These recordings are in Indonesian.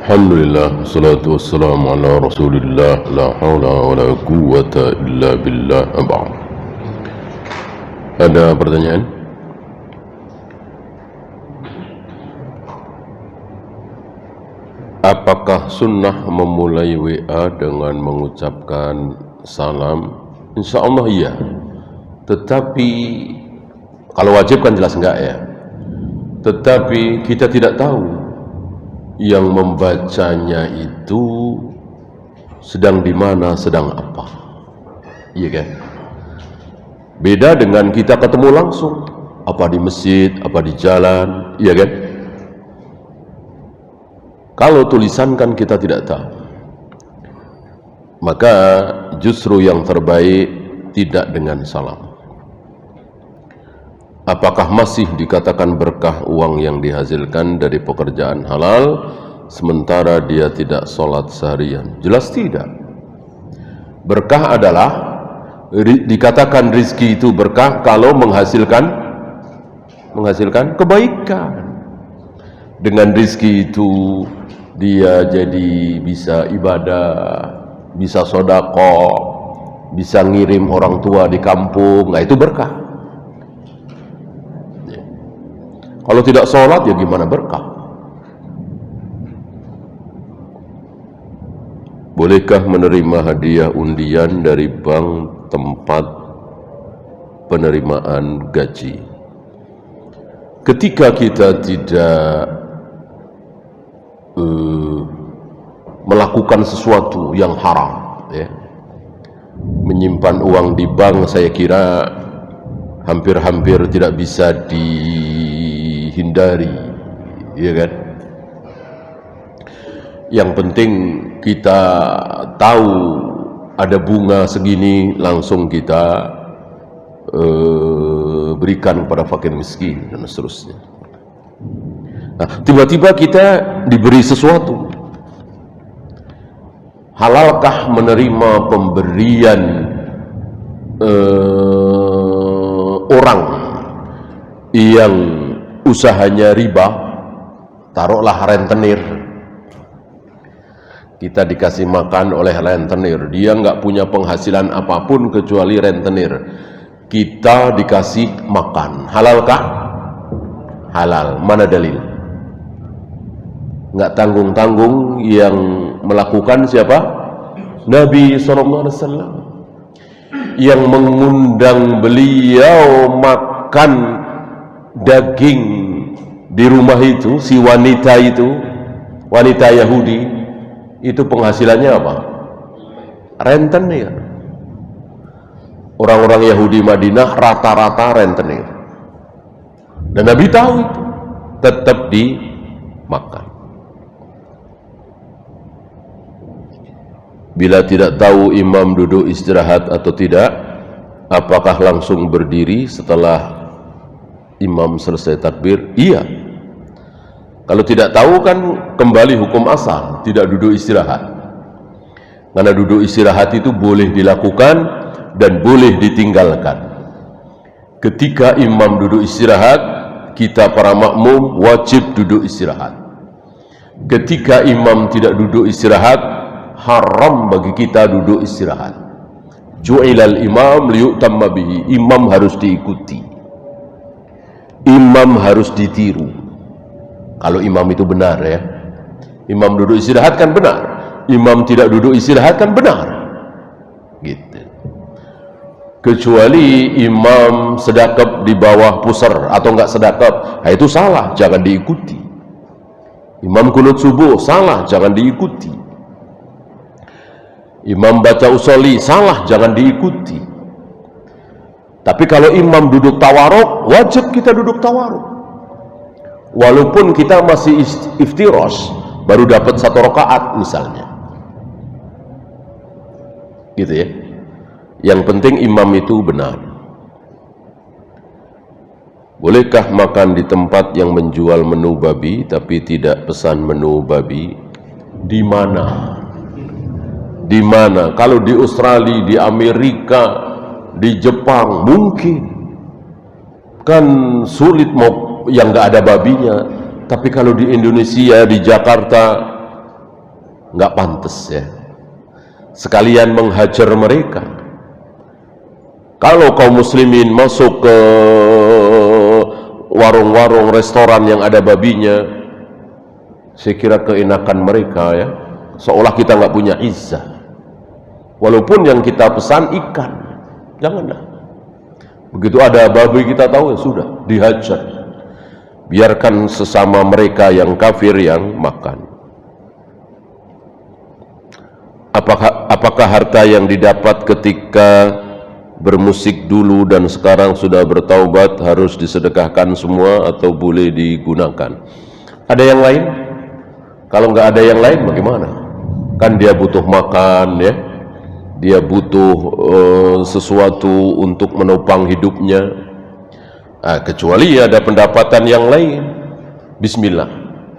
Alhamdulillah, salatu wassalamu ala rasulillah, la hawla wa la quwwata illa billah, aba'ad. Ada pertanyaan? Apakah sunnah memulai WA dengan mengucapkan salam? Insya Allah iya. Tetapi kalau wajib kan jelas enggak ya. Tetapi kita tidak tahu yang membacanya itu sedang di mana, sedang apa. Iya kan? Beda dengan kita ketemu langsung, apa di masjid, apa di jalan, iya kan? Kalau tulisan kan kita tidak tahu. Maka justru yang terbaik tidak dengan salam. Apakah masih dikatakan berkah uang yang dihasilkan dari pekerjaan halal sementara dia tidak sholat seharian? Jelas tidak. Berkah adalah dikatakan rizki itu berkah kalau menghasilkan kebaikan. Dengan rizki itu dia jadi bisa ibadah, bisa sedekah, bisa ngirim orang tua di kampung. Nah, itu berkah. Kalau tidak sholat ya gimana berkah? Bolehkah menerima hadiah undian dari bank tempat penerimaan gaji? Ketika kita tidak melakukan sesuatu yang haram, ya, menyimpan uang di bank saya kira hampir-hampir tidak bisa dihindari, ya kan? Yang penting kita tahu ada bunga segini, langsung kita berikan kepada fakir miskin dan seterusnya. Nah, tiba-tiba kita diberi sesuatu. Halalkah menerima pemberian orang yang usahanya riba? Taruhlah rentenir, kita dikasih makan oleh rentenir, dia nggak punya penghasilan apapun kecuali rentenir, kita dikasih makan, halalkah? Halal. Mana dalil? Nggak tanggung-tanggung yang melakukan siapa? Nabi SAW yang mengundang beliau makan daging di rumah itu, si wanita itu, wanita Yahudi itu penghasilannya apa? Rentenir. Orang-orang Yahudi Madinah rata-rata rentenir, dan Nabi tahu itu, tetap dimakan. Bila tidak tahu imam duduk istirahat atau tidak, apakah langsung berdiri setelah imam selesai takbir? Iya. Kalau tidak tahu kan kembali hukum asal, tidak duduk istirahat. Karena duduk istirahat itu boleh dilakukan dan boleh ditinggalkan. Ketika imam duduk istirahat, kita para makmum wajib duduk istirahat. Ketika imam tidak duduk istirahat, haram bagi kita duduk istirahat. Ju'ilal imam liyu'tamma bihi. Imam harus diikuti, imam harus ditiru. Kalau imam itu benar ya, imam duduk istirahat kan benar, imam tidak duduk istirahat kan benar, gitu. Kecuali imam sedekap di bawah pusar atau enggak sedekap, nah itu salah, jangan diikuti. Imam kunut subuh salah, jangan diikuti. Imam baca usoli salah, jangan diikuti. Tapi kalau imam duduk tawaruk, wajib kita duduk tawaruk. Walaupun kita masih iftiros, baru dapat 1 rakaat misalnya, gitu ya. Yang penting imam itu benar. Bolehkah makan di tempat yang menjual menu babi tapi tidak pesan menu babi? Di mana? Di mana? Kalau di Australia, di Amerika, di Jepang mungkin kan sulit mau yang nggak ada babinya. Tapi kalau di Indonesia, di Jakarta, nggak pantas ya. Sekalian menghajar mereka. Kalau kaum muslimin masuk ke warung-warung restoran yang ada babinya, saya kira keenakan mereka ya, seolah kita nggak punya izzah. Walaupun yang kita pesan ikan, janganlah. Begitu ada babi kita tahu ya sudah dihajar. Biarkan sesama mereka yang kafir yang makan. Apakah harta yang didapat ketika bermusik dulu dan sekarang sudah bertaubat harus disedekahkan semua atau boleh digunakan? Ada yang lain? Kalau nggak ada yang lain bagaimana? Kan dia butuh makan ya, dia butuh sesuatu untuk menopang hidupnya. Kecuali ada pendapatan yang lain, bismillah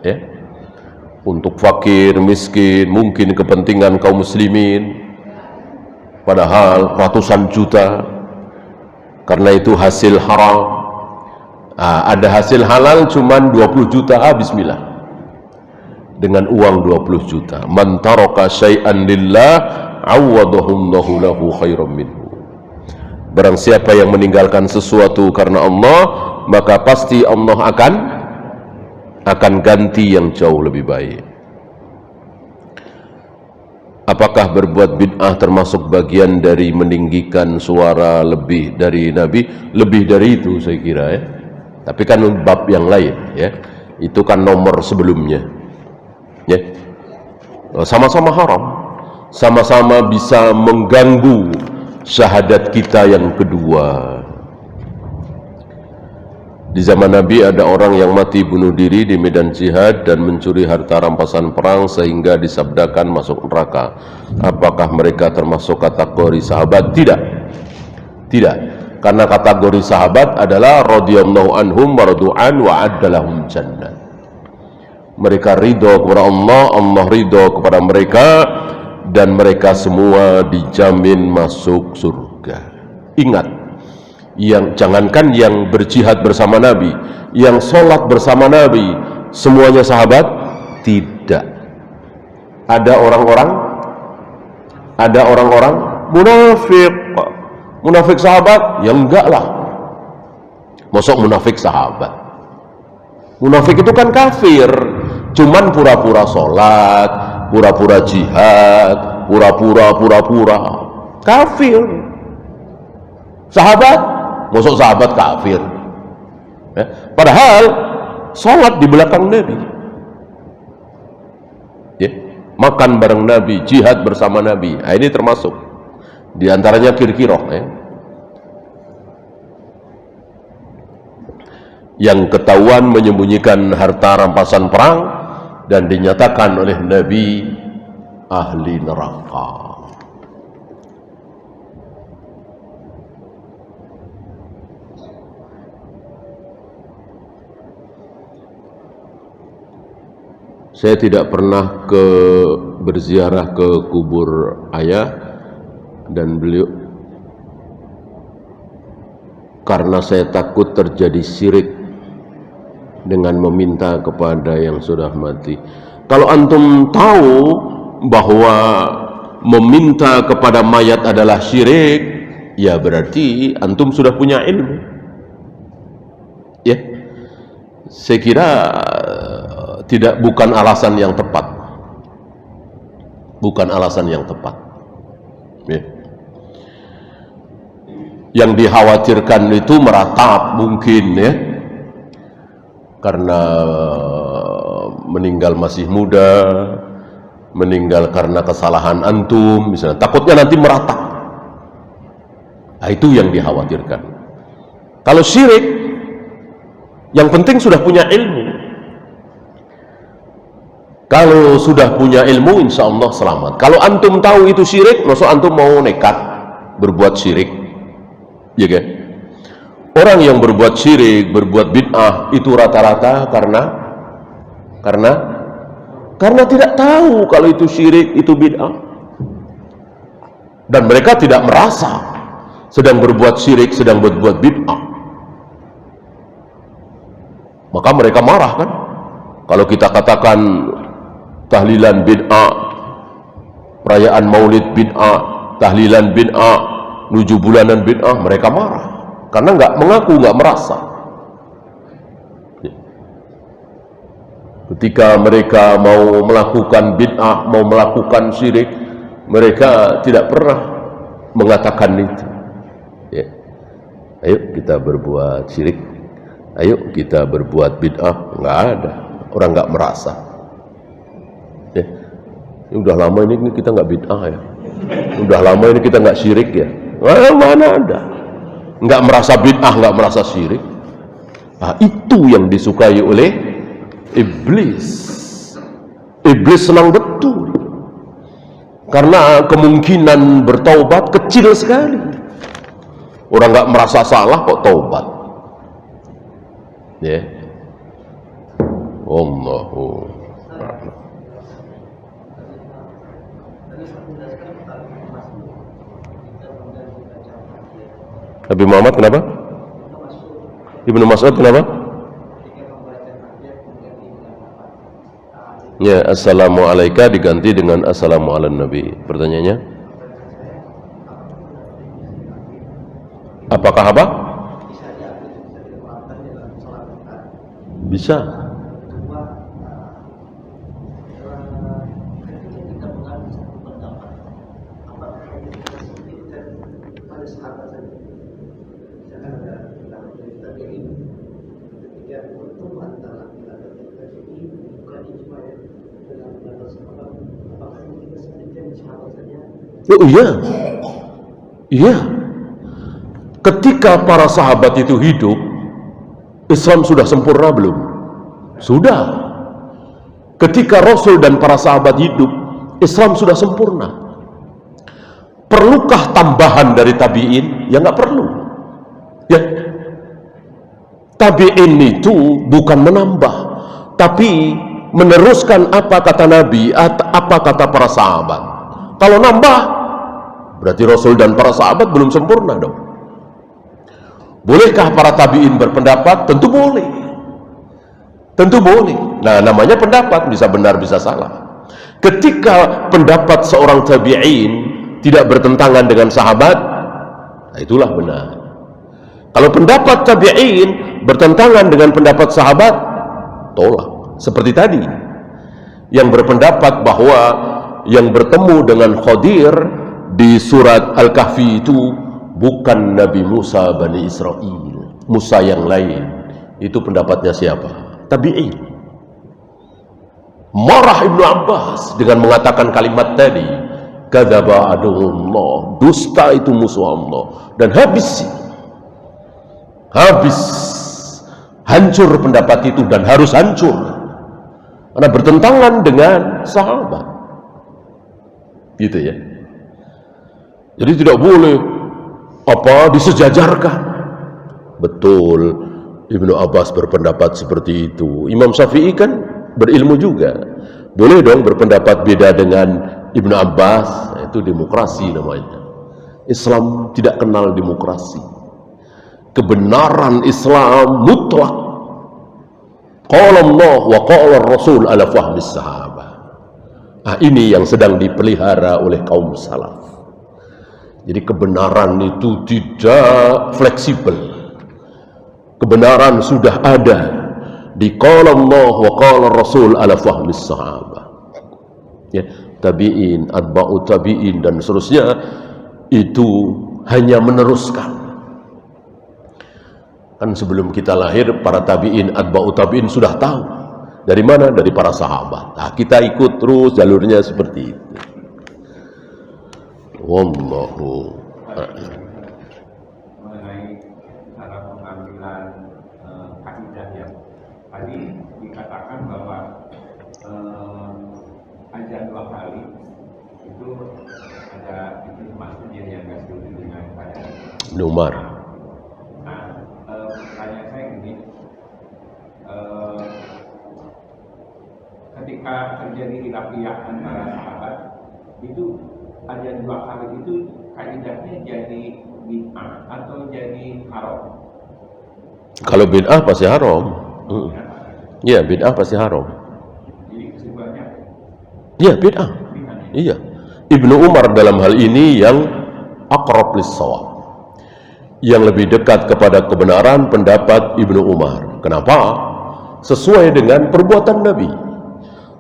ya. Untuk fakir, miskin, mungkin kepentingan kaum muslimin, padahal ratusan juta, karena itu hasil haram. Ada hasil halal cuman 20 juta, bismillah, dengan uang 20 juta. Man taraka syai'an lillah awadahullahu lahu khairam minhu. Barang siapa yang meninggalkan sesuatu karena Allah, maka pasti Allah akan ganti yang jauh lebih baik. Apakah berbuat bid'ah termasuk bagian dari meninggikan suara lebih dari Nabi? Lebih dari itu saya kira ya. Tapi kan bab yang lain ya. Itu kan nomor sebelumnya. Ya. Sama-sama haram. Sama-sama bisa mengganggu syahadat kita yang kedua. Di zaman Nabi ada orang yang mati bunuh diri di medan jihad dan mencuri harta rampasan perang sehingga disabdakan masuk neraka. Apakah mereka termasuk kategori sahabat? Tidak. Tidak. Karena kategori sahabat adalah radhiyallahu anhum wa radu'an wa addalahum jannah. Mereka ridho kepada Allah, Allah ridho kepada mereka, dan mereka semua dijamin masuk surga. Ingat, yang jangankan yang berjihad bersama Nabi, yang sholat bersama Nabi, semuanya sahabat? Tidak. Ada orang-orang munafik. Munafik sahabat? Ya enggak lah. Masuk munafik sahabat? Munafik itu kan kafir, cuman pura-pura sholat, pura-pura jihad, pura-pura kafir. Sahabat? Masuk sahabat kafir ya? Padahal sholat di belakang Nabi ya? Makan bareng Nabi, jihad bersama Nabi. Ini termasuk di antaranya kirkiroh ya? Yang ketahuan menyembunyikan harta rampasan perang dan dinyatakan oleh Nabi ahli neraka. Saya tidak pernah berziarah ke kubur ayah dan beliau karena saya takut terjadi syirik dengan meminta kepada yang sudah mati. Kalau antum tahu bahwa meminta kepada mayat adalah syirik, ya berarti antum sudah punya ilmu. Ya, saya kira bukan alasan yang tepat. Bukan alasan yang tepat. Ya. Yang dikhawatirkan itu meratap mungkin ya. Karena meninggal masih muda, meninggal karena kesalahan antum misalnya. Takutnya nanti meratap. Nah, itu yang dikhawatirkan. Kalau syirik, yang penting sudah punya ilmu. Kalau sudah punya ilmu, insya Allah selamat. Kalau antum tahu itu syirik, maksud antum mau nekat berbuat syirik, ya kan? Orang yang berbuat syirik, berbuat bid'ah itu rata-rata karena tidak tahu kalau itu syirik, itu bid'ah, dan mereka tidak merasa sedang berbuat syirik, sedang berbuat bid'ah. Maka mereka marah kan? Kalau kita katakan tahlilan bid'ah, perayaan Maulid bid'ah, tahlilan bid'ah, 7 bulanan bid'ah, mereka marah karena nggak mengaku, nggak merasa. Ketika mereka mau melakukan bid'ah, mau melakukan syirik, mereka tidak pernah mengatakan itu. Ya. Ayo kita berbuat syirik, ayo kita berbuat bid'ah, nggak ada. Orang nggak merasa. Ya. Udah lama ini kita nggak bid'ah ya. Udah lama ini kita nggak syirik ya. Mana ada? Nggak merasa bid'ah, nggak merasa syirik. Nah, itu yang disukai oleh iblis. Iblis senang betul karena kemungkinan bertaubat kecil sekali. Orang nggak merasa salah kok taubat. Ya. Allahu a'lam. Nabi Muhammad kenapa? Ibnu Mas'ud kenapa? Ya, assalamualaikum diganti dengan assalamu ala nabi. Pertanyaannya, apakah apa? Bisa. Oh iya, iya. Ketika para sahabat itu hidup, Islam sudah sempurna belum? Sudah. Ketika Rasul dan para sahabat hidup, Islam sudah sempurna. Perlukah tambahan dari tabi'in? Ya nggak perlu. Ya, tabi'in itu bukan menambah, tapi meneruskan apa kata Nabi, apa kata para sahabat. Kalau nambah, berarti Rasul dan para sahabat belum sempurna dong. Bolehkah para tabi'in berpendapat? Tentu boleh. Tentu boleh. Nah, namanya pendapat, bisa benar bisa salah. Ketika pendapat seorang tabi'in tidak bertentangan dengan sahabat, nah itulah benar. Kalau pendapat tabi'in bertentangan dengan pendapat sahabat, tolak. Seperti tadi, yang berpendapat bahwa yang bertemu dengan Khadir di surat Al-Kahfi itu bukan Nabi Musa Bani Israel, Musa yang lain. Itu pendapatnya siapa? Tabi'in. Marah Ibnu Abbas dengan mengatakan kalimat tadi, kadzaba aduwwullah, dusta itu musuh Allah, dan habis hancur pendapat itu, dan harus hancur karena bertentangan dengan sahabat. Gitu ya. Jadi tidak boleh disejajarkan. Betul, Ibnu Abbas berpendapat seperti itu. Imam Syafi'i kan berilmu juga. Boleh dong berpendapat beda dengan Ibnu Abbas. Itu demokrasi namanya. Islam tidak kenal demokrasi. Kebenaran Islam mutlak. Qala Allah wa qala Rasul ala fahmis sahabat. Nah, ini yang sedang dipelihara oleh kaum salaf. Jadi kebenaran itu tidak fleksibel. Kebenaran sudah ada di qala Allah wa qala Rasul ala fahmis sahabat. Ya, tabi'in, atba'u tabi'in dan seterusnya itu hanya meneruskan. Kan sebelum kita lahir para tabi'in, atba'u tabi'in sudah tahu. Dari mana? Dari para sahabat. Nah, kita ikut terus jalurnya seperti itu. Wallahu a'lam. Mengenai cara pengambilan kaidah ya. Tadi dikatakan bahwa azan 2 kali itu ada itu maksudnya yang nggak setuju dengan pada Umar. Nah, pertanyaan saya gini, ketika terjadi khilafiyah antara sahabat itu azan 2 kali itu kaidahnya jadi bid'ah atau jadi haram? Kalau bid'ah pasti haram. Iya, bid'ah pasti haram. Jadi kesimpulannya? Iya, bid'ah. Iya. Ibnu Umar dalam hal ini yang aqrab lis-shawab, yang lebih dekat kepada kebenaran pendapat Ibnu Umar. Kenapa? Sesuai dengan perbuatan Nabi,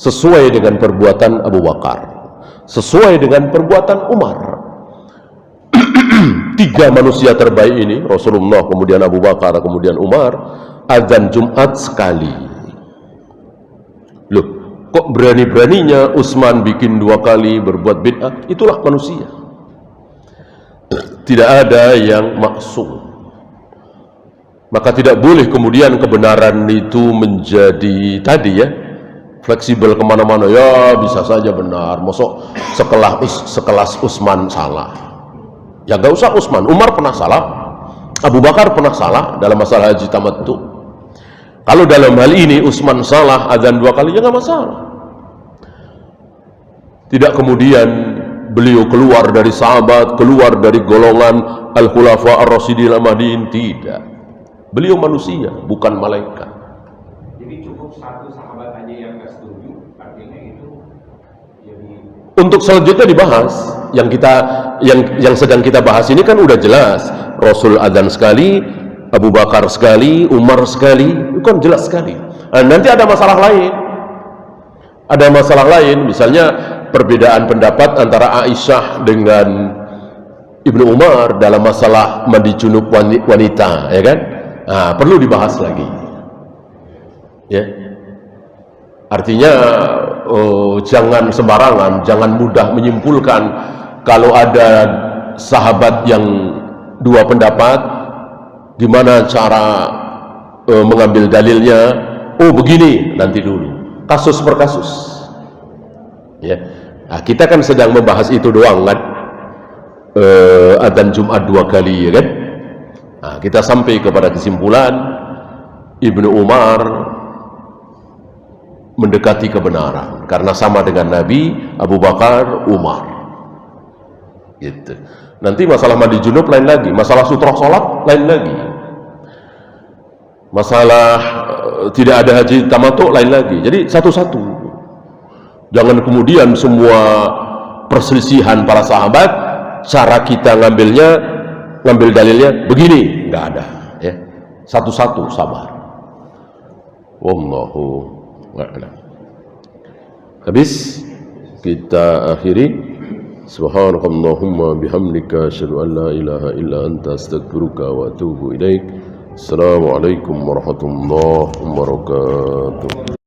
sesuai dengan perbuatan Abu Bakar, sesuai dengan perbuatan Umar. Tiga manusia terbaik ini, Rasulullah, kemudian Abu Bakar, kemudian Umar, azan Jumat sekali. Loh, kok berani-beraninya Utsman bikin 2 kali berbuat bid'ah? Itulah manusia. Tidak ada yang maksum. Maka tidak boleh kemudian kebenaran itu menjadi tadi ya, fleksibel kemana-mana. Ya bisa saja benar, mosok sekelas Utsman salah. Ya gak usah Utsman, Umar pernah salah, Abu Bakar pernah salah dalam masalah haji tamattu. Kalau dalam hal ini Utsman salah azan 2 kali, ya gak masalah. Tidak kemudian beliau keluar dari sahabat, keluar dari golongan al-khulafa ar-rasyidin al-mahdiin, tidak. Beliau manusia, bukan malaikat. Jadi cukup satu sahabat aja yang gak setuju, artinya itu jadi... Untuk selanjutnya dibahas, yang sedang kita bahas ini kan udah jelas. Rasul azan sekali, Abu Bakar sekali, Umar sekali, itu kan jelas sekali. Nah, nanti ada masalah lain. Ada masalah lain, misalnya perbedaan pendapat antara Aisyah dengan Ibnu Umar dalam masalah mandi junub wanita, ya kan? Nah, perlu dibahas lagi. Ya. Artinya jangan sembarangan, jangan mudah menyimpulkan kalau ada sahabat yang 2 pendapat, gimana cara mengambil dalilnya? Oh begini, nanti dulu, kasus per kasus. Ya, nah, kita kan sedang membahas itu doang kan, adzan Jumat 2 kali, ya kan? Nah, kita sampai kepada kesimpulan Ibnu Umar mendekati kebenaran karena sama dengan Nabi, Abu Bakar, Umar. Gitu. Nanti masalah mandi junub lain lagi, masalah sutroh sholat lain lagi, masalah tidak ada haji tamattu lain lagi. Jadi satu-satu. Jangan kemudian semua perselisihan para sahabat, cara kita ngambil dalilnya begini, nggak ada. Ya, satu-satu, sabar. Wallahu a'lam. Habis kita akhiri. Subhanakallahumma bihamdika asyhadu an la ilaha illa anta astaghfiruka wa atubu ilaik. Assalamualaikum warahmatullahi wabarakatuh.